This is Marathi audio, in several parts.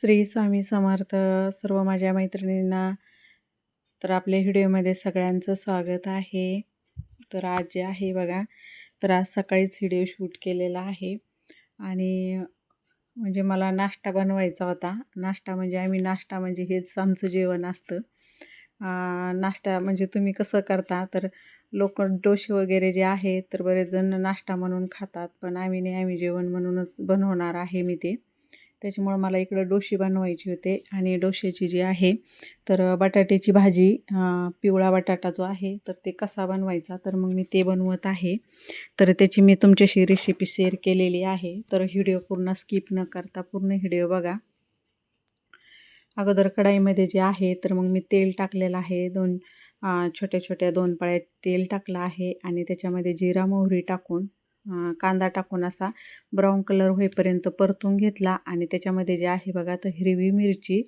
श्री स्वामी समर्थ. सर्व माझ्या मैत्रिणींना तर आपल्या व्हिडिओमध्ये सगळ्यांचं स्वागत आहे. तर आज जे आहे बघा, तर आज सकाळीच व्हिडिओ शूट केलेला आहे आणि म्हणजे मला नाश्ता बनवायचा होता. नाश्ता म्हणजे हेच आमचं जेवण असतं. नाश्ता म्हणजे तुम्ही कसं करता, तर लोकं डोसे वगैरे जे आहे तर बरेच जण नाश्ता म्हणून खातात, पण आम्ही नाही, आम्ही जेवण म्हणूनच बनवणार आहे मी ते. त्याच्यामुळं मला इकडं डोसे बनवायचे होते आणि डोश्याची जी आहे तर बटाट्याची भाजी, पिवळा बटाटा जो आहे तर ते कसा बनवायचा, तर मग मी ते बनवत आहे. तर त्याची मी तुमच्याशी रेसिपी शेअर केलेली आहे. तर व्हिडिओ पूर्ण स्किप न करता पूर्ण व्हिडिओ बघा. अगोदर कढाईमध्ये जे आहे तर मग मी तेल टाकलेलं आहे. छोट्या-छोट्या 2 पळ्या तेल टाकलं आहे आणि त्याच्यामध्ये जिरा, मोहरी टाकून कांदा टाकून असा ब्राऊन कलर होईपर्यंत परतून घेतला आणि त्याच्यामध्ये जे आहे बघा, तर हिरवी मिरची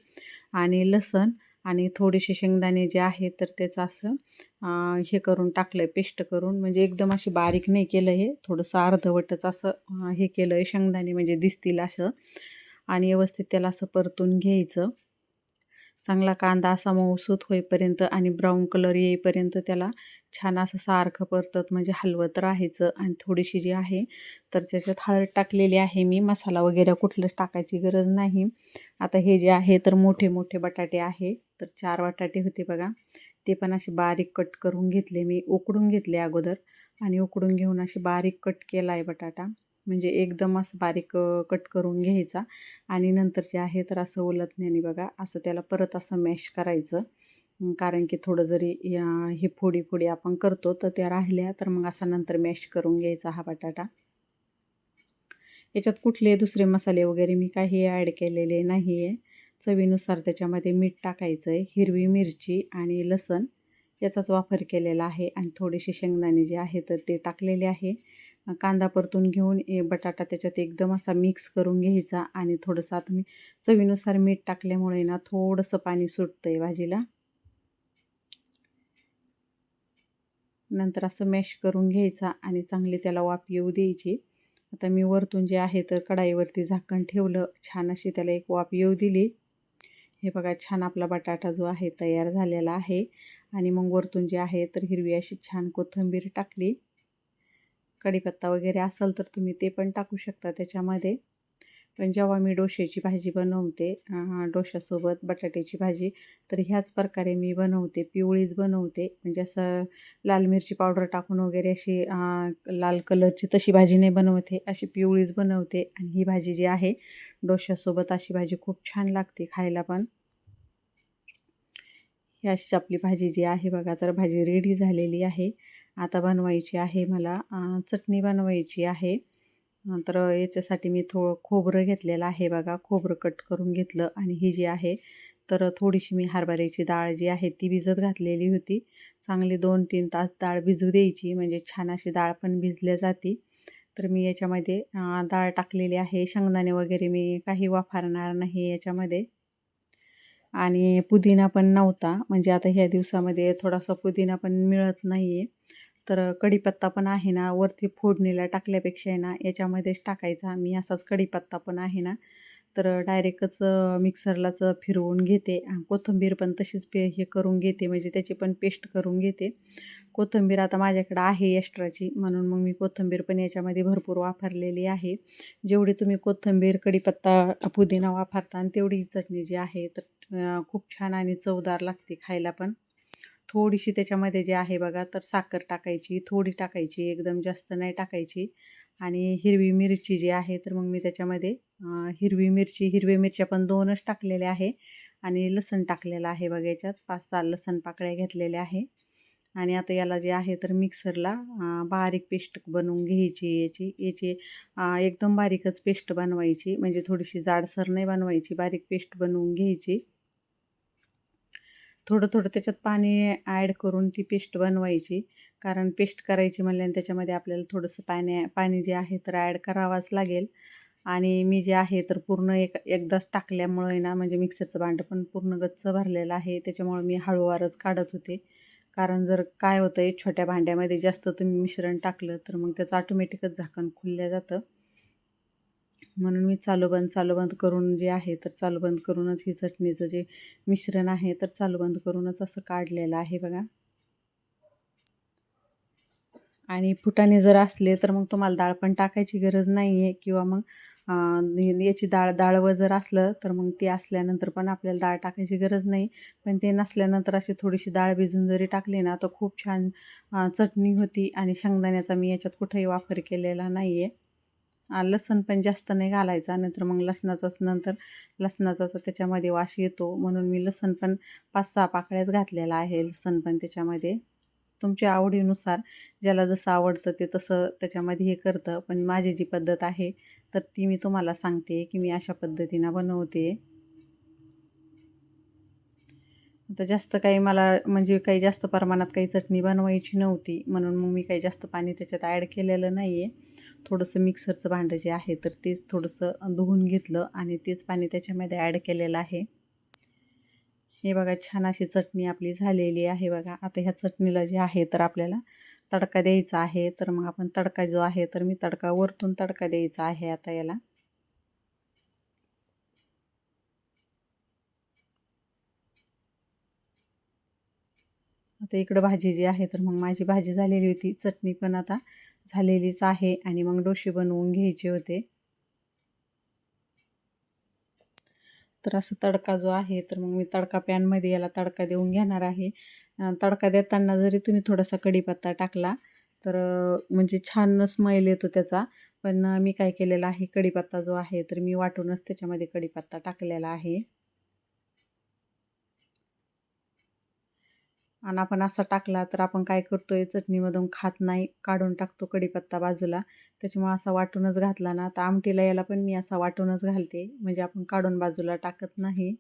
आणि लसण आणि थोडेसे शेंगदाणे जे आहे तर त्याचं असं हे करून टाकलं आहे, पेस्ट करून. म्हणजे एकदम अशी बारीक नाही केलं, हे थोडंसं अर्धवटच असं हे केलं आहे, शेंगदाणे म्हणजे दिसतील असं. आणि व्यवस्थित त्याला असं परतून घ्यायचं. चांगला कांदा असा मऊसूत होईपर्यंत आणि ब्राऊन कलर येईपर्यंत त्याला छान असं सारखं परतत म्हणजे हलवत राहायचं. आणि थोडीशी जी आहे तर त्याच्यात हळद टाकलेली आहे मी. मसाला वगैरे कुठलंच टाकायची गरज नाही. आता हे जे आहे तर मोठे मोठे बटाटे आहे, तर 4 बटाटे होते बघा. ते पण असे बारीक कट करून घेतले मी. उकडून घेतले अगोदर आणि उकडून घेऊन असे बारीक कट केला आहे बटाटा. म्हणजे एकदम असं बारीक कट करून घ्यायचा आणि नंतर जे आहे तर असं उलथण्याने बघा असं त्याला परत असं मॅश करायचं. कारण की थोडं जरी हे फोडी आपण करतो तर त्या राहिल्या तर मग असा नंतर मॅश करून घ्यायचा हा बटाटा. याच्यात कुठले दुसरे मसाले वगैरे मी काही ॲड केलेले नाही आहे. चवीनुसार त्याच्यामध्ये मीठ टाकायचं आहे, हिरवी मिरची आणि लसण याचाच वापर केलेला आहे आणि थोडेसे शेंगदाणे जे आहे तर ते टाकलेले आहे. कांदा परतून घेऊन बटाटा त्याच्यात एकदम असा मिक्स करून घ्यायचा आणि थोडंसं आता मी चवीनुसार मीठ टाकल्यामुळे ना थोडंसं पाणी सुटतं आहे भाजीला. नंतर असं मॅश करून घ्यायचा आणि चांगली त्याला वाफ येऊ द्यायची. आता मी वरतून जे आहे तर कढाईवरती झाकण ठेवलं. छान अशी त्याला एक वाफ येऊ दिली. हे बघा, छान आपला बटाटा जो आहे तयार झालेला आहे. आणि मग वरतून जे आहे तर हिरवी अशी छान कोथिंबीर टाकली. कढीपत्ता वगैरे असेल तर तुम्ही ते पण टाकू शकता त्याच्यामध्ये. पण जेव्हा मी डोश्याची भाजी बनवते, डोश्यासोबत बटाट्याची भाजी, तर ह्याच प्रकारे मी बनवते. पिवळीच बनवते. म्हणजे असं लाल मिरची पावडर टाकून वगैरे अशी लाल कलरची तशी भाजी नाही बनवते, अशी पिवळीच बनवते. आणि ही भाजी जी आहे डोश्यासोबत अशी भाजी खूप छान लागते खायला पण. ही अशी आपली भाजी जी आहे बघा, तर भाजी रेडी झालेली आहे. आता बनवायची आहे मला चटणी बनवायची आहे. तर याच्यासाठी मी थोडं खोबरं घेतलेलं आहे बघा. खोबरं कट करून घेतलं आणि ही जी आहे तर थोडीशी मी हरभऱ्याची डाळ जी आहे ती भिजत घातलेली होती. चांगली 2-3 तास डाळ भिजू द्यायची, म्हणजे छान अशी डाळ पण भिजल्या जाते. तर मी याच्यामध्ये डाळ टाकलेली आहे. शेंगदाणे वगैरे मी काही वापरणार नाही याच्यामध्ये. आणि पुदिना पण नव्हता, म्हणजे आता ह्या दिवसामध्ये थोडासा पुदिना पण मिळत नाही आहे. तर कढीपत्ता पण आहे ना, वरती फोडणीला टाकल्यापेक्षा आहे ना याच्यामध्येच टाकायचा. मी असाच कढीपत्ता पण आहे ना, तर डायरेक्टच मिक्सरलाच फिरवून घेते. कोथिंबीर पण तशीच हे करून घेते, म्हणजे त्याची पण पेस्ट करून घेते. कोथिंबीर आता माझ्याकडे आहे एक्स्ट्राची, म्हणून मग मी कोथिंबीर पण याच्यामध्ये भरपूर वापरलेली आहे. जेवढी तुम्ही कोथिंबीर, कढीपत्ता, पुदिना वापरता आणि तेवढी चटणी जी आहे तर खूप छान आणि चवदार लागते खायला पण. थोडीशी त्याच्यामध्ये जे आहे बघा, तर साखर टाकायची, थोडी टाकायची, एकदम जास्त नाही टाकायची. आणि हिरवी मिरची जी आहे तर मग मी त्याच्यामध्ये हिरव्या मिरच्या पण 2च टाकलेल्या आहे आणि लसण टाकलेलं आहे बघा. याच्यात 5-6 लसण पाकळ्या घेतलेल्या आहे. आणि आता याला जे आहे तर मिक्सरला बारीक पेस्ट बनवून घ्यायची याची याची एकदम बारीकच पेस्ट बनवायची, म्हणजे थोडीशी जाडसर नाही बनवायची, बारीक पेस्ट बनवून घ्यायची. थोडं त्याच्यात पाणी ॲड करून ती पेस्ट बनवायची. कारण पेस्ट करायची म्हणल्याने त्याच्यामध्ये आपल्याला थोडंसं पाणी जे आहे तर ॲड करावंच लागेल. आणि मी जे आहे तर पूर्ण एकदाच टाकल्यामुळे ना, म्हणजे मिक्सरचं भांडं पण पूर्ण गच्च भरलेलं आहे. त्याच्यामुळे मी हळूवारच काढत होते. कारण जर काय होतं आहे, छोट्या भांड्यामध्ये जास्त तुम्ही मिश्रण टाकलं तर मग त्याचं ऑटोमॅटिकच झाकण खुललं जातं. म्हणून मी चालू बंद करून जे आहे तर चालू बंद करूनच ही चटणीचं जे मिश्रण आहे तर चालू बंद करूनच असं काढलेलं आहे बघा. आणि फुटाणे जर असले तर मग तुम्हाला डाळ पण टाकायची गरज नाही आहे किंवा मग याची डाळवं जर असलं तर मग ते असल्यानंतर पण आपल्याला डाळ टाकायची गरज नाही. पण ते नसल्यानंतर अशी थोडीशी डाळ भिजून जरी टाकली ना तर खूप छान चटणी होती. आणि शेंगदाण्याचा मी याच्यात कुठेही वापर केलेला नाही आहे. लसूण पण जास्त नाही घालायचा, नंतर मग लसणाचाच त्याच्यामध्ये वास येतो, म्हणून मी लसूण पण 5-6 पाकळ्याच घातलेला आहे लसूण पण त्याच्यामध्ये. तुमच्या आवडीनुसार ज्याला जसं आवडतं ते तसं त्याच्यामध्ये हे करतं. पण माझी जी पद्धत आहे तर ती मी तुम्हाला सांगते की मी अशा पद्धतीनं बनवते. आता जास्त काही मला म्हणजे काही जास्त प्रमाणात काही चटणी बनवायची नव्हती, म्हणून मग मी काही जास्त पाणी त्याच्यात ॲड केलेलं नाही आहे. थोडंसं मिक्सरचं भांडं जे आहे तर तेच थोडंसं धुवून घेतलं आणि तेच पाणी त्याच्यामध्ये ॲड केलेलं आहे. हे बघा छान अशी चटणी आपली झालेली आहे बघा. आता ह्या चटणीला जे आहे तर आपल्याला तडका द्यायचा आहे. तर मग आपण तडका जो आहे तर मी वरतून तडका द्यायचा आहे आता याला. आता इकडं भाजी जी आहे तर मग माझी भाजी झालेली होती. चटणी पण आता झालेलीच आहे आणि मग डोसे बनवून घ्यायचे होते. तर असं तडका जो आहे तर मग मी तडका पॅनमध्ये याला तडका देऊन घेणार आहे. तडका देताना जरी तुम्ही थोडासा कढीपत्ता टाकला तर म्हणजे छान स्मेल येतो त्याचा. पण मी काय केलेलं आहे, कढीपत्ता जो आहे तर मी वाटूनच त्याच्यामध्ये कढीपत्ता टाकलेला आहे. आणि आपण असा टाकला तर आपण काय करतोय, चटणीमधून खात नाही, काढून टाकतो कढीपत्ता बाजूला. त्याच्यामुळे असा वाटूनच घातला ना तर आमटीला याला पण मी असा वाटूनच घालते, म्हणजे आपण काढून बाजूला टाकत नाही.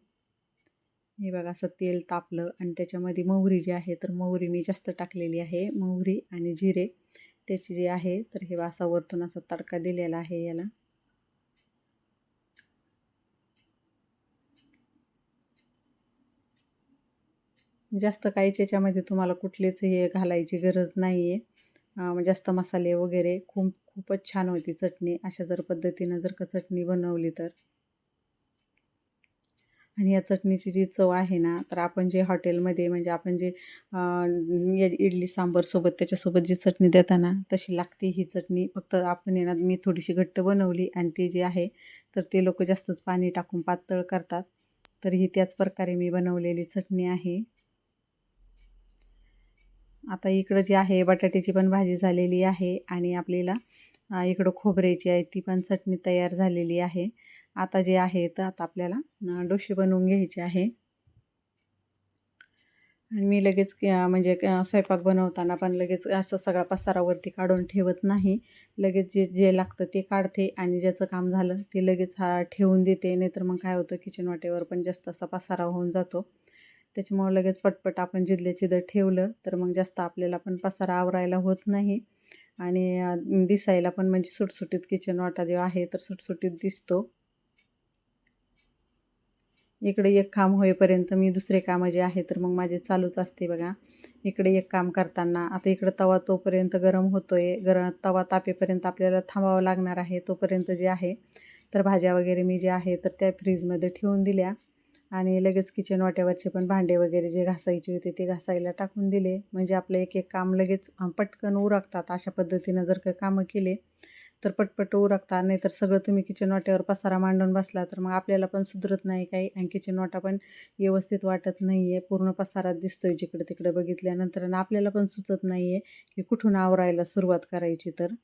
हे बघा असं तेल तापलं आणि त्याच्यामध्ये मोहरी जी आहे तर मोहरी मी जास्त टाकलेली आहे. मोहरी आणि जिरे त्याची जी आहे तर हे असा वरतून असा तडका दिलेला आहे याला. जास्त काहीच याच्यामध्ये तुम्हाला कुठलेच हे घालायची गरज नाही आहे. जास्त मसाले वगैरे खूपच छान होती चटणी. अशा जर पद्धतीनं जर का चटणी बनवली तर. आणि या चटणीची जी चव आहे ना, तर आपण जे हॉटेलमध्ये म्हणजे आपण जे इडली सांबारसोबत त्याच्यासोबत जी चटणी देता ना, तशी लागते ही चटणी. फक्त आपण आहे ना, मी थोडीशी घट्ट बनवली आणि ते जे आहे, तर ते लोकं जास्तच पाणी टाकून पातळ करतात. तर ही त्याच प्रकारे मी बनवलेली चटणी आहे. आता इकडं जे आहे बटाट्याची पण भाजी झालेली आहे आणि आपल्याला इकडं खोबऱ्याची आहे ती पण चटणी तयार झालेली आहे. आता जे आहे तर आता आपल्याला डोसे बनवून घ्यायचे आहे. आणि मी लगेच म्हणजे स्वयंपाक बनवताना पण लगेच असं सगळा पसारावरती काढून ठेवत नाही. लगेच जे जे लागतं ते काढते आणि ज्याचं काम झालं ते लगेच ठेवून देते. नाहीतर मग काय होतं, किचन वाटेवर पण जास्त असा पसारा होऊन जातो. त्याच्यामुळं लगेच पटपट आपण जिथल्या तिथं ठेवलं तर मग जास्त आपल्याला पण पसारा आवरायला होत नाही आणि दिसायला पण म्हणजे सुटसुटीत किचन वाटा जो आहे तर सुटसुटीत दिसतो. इकडे एक काम होईपर्यंत मी दुसरे कामं जे आहे तर मग माझे चालूच असते बघा. इकडे एक काम करताना आता इकडं तवा तोपर्यंत गरम होतोय. तवा तापेपर्यंत आपल्याला थांबावं लागणार आहे. तोपर्यंत जे आहे तर भाज्या वगैरे मी जे आहे तर त्या फ्रीजमध्ये ठेवून दिल्या आणि लगेच किचन वाट्यावरचे पण भांडे वगैरे जे घासायचे होते ते घासायला टाकून दिले. म्हणजे आपलं एक एक काम लगेच पटकन उरकतात. अशा पद्धतीनं जर का कामं केले तर पटपट उरकतात. नाहीतर सगळं तुम्ही किचन वाट्यावर पसारा मांडून बसला तर मग आपल्याला पण सुधरत नाही काही आणि किचन वाटा पण व्यवस्थित वाटत नाही आहे. पूर्ण पसाराच दिसतोय जिकडं-तिकडं बघितल्यानंतर आणि आपल्याला पण सुचत नाही आहे की कुठून आवरायला सुरुवात करायची तर.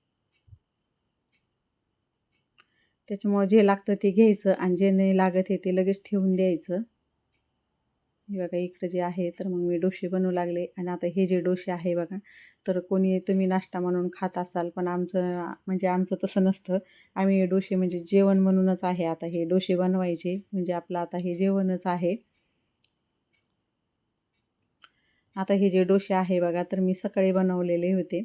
त्याच्यामुळं जे लागतं ते घ्यायचं आणि जे नाही लागत आहे ते लगेच ठेवून द्यायचं. हे बघा इकडं जे आहे तर मग मी डोसे बनवू लागले आणि आता हे जे डोसे आहे बघा, तर कोणी तुम्ही नाश्ता म्हणून खात असाल, पण आमचं तसं नसतं. आम्ही हे डोसे म्हणजे जेवण म्हणूनच आहे. आता हे डोसे बनवायचे म्हणजे आपलं आता हे जेवणच आहे. आता हे जे डोसे आहे बघा, तर मी सकाळी बनवलेले होते.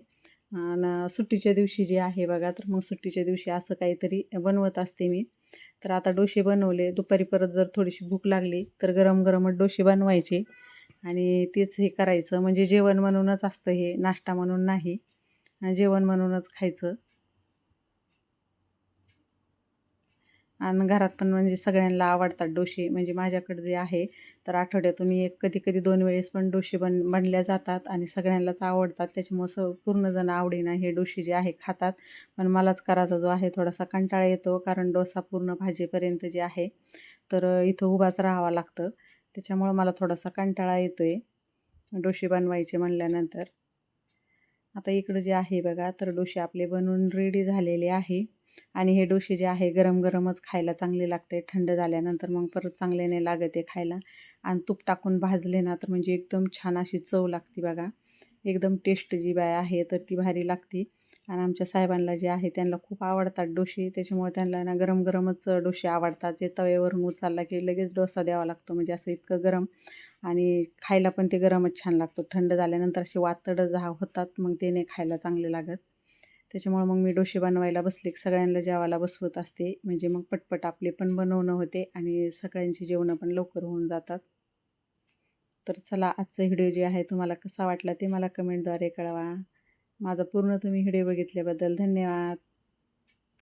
आणि सुट्टीच्या दिवशी जे आहे बघा, तर मग सुट्टीच्या दिवशी असं काहीतरी बनवत असते मी. तर आता डोसे बनवले. दुपारी परत जर थोडीशी भूक लागली, तर गरम-गरमच डोसे बनवायचे आणि तेच हे करायचं. म्हणजे जेवण म्हणूनच असतं हे, नाश्ता म्हणून नाही. जेवण म्हणूनच खायचं. आणि घरात पण म्हणजे सगळ्यांना आवडतात डोसे. म्हणजे माझ्याकडे जे आहे तर आठवड्यातून एक कधी-कधी 2 वेळेस पण डोसे बनल्या जातात आणि सगळ्यांनाच आवडतात. त्याच्यामुळं पूर्ण जण आवडीनं हे डोसे जे आहे खातात. पण मलाच करायचा जो आहे थोडासा कंटाळा येतो, कारण डोसा पूर्ण भाजीपर्यंत जे आहे तर इथं उभाच राहावं लागतं. त्याच्यामुळं मला थोडासा कंटाळा येतोय डोसे बनवायचे म्हणल्यानंतर. आता इकडं जे आहे बघा, तर डोसे आपले बनवून रेडी झालेले आहे आणि हे डोसे जे आहे गरम-गरमच खायला चांगले लागते. थंड झाल्यानंतर मग परत चांगले नाही लागत आहे खायला. आणि तूप टाकून भाजले ना, तर म्हणजे एकदम छान अशी चव लागते बघा. एकदम टेस्ट जी आहे, तर ती भारी लागते. आणि आमच्या साहेबांना जे आहे त्यांना खूप आवडतात डोसे. त्याच्यामुळे त्यांना ना गरम-गरमच डोसे आवडतात. जे तव्यावरून उचलला की लगेच डोसा द्यावा लागतो. म्हणजे असं इतकं गरम आणि खायला पण ते गरमच छान लागतो. थंड झाल्यानंतर असे वातड होतात, मग ते नाही खायला चांगले लागत. त्याच्यामुळे मग मी डोसे बनवायला बसले की सगळ्यांना जेवायला बसवत असते. म्हणजे मग पटपट आपले पण बनवणं होते आणि सगळ्यांची जेवणं पण लवकर होऊन जातात. तर चला, आजचा व्हिडिओ जे आहे तुम्हाला कसा वाटला ते मला कमेंटद्वारे कळवा. माझा पूर्ण तुम्ही व्हिडिओ बघितल्याबद्दल धन्यवाद.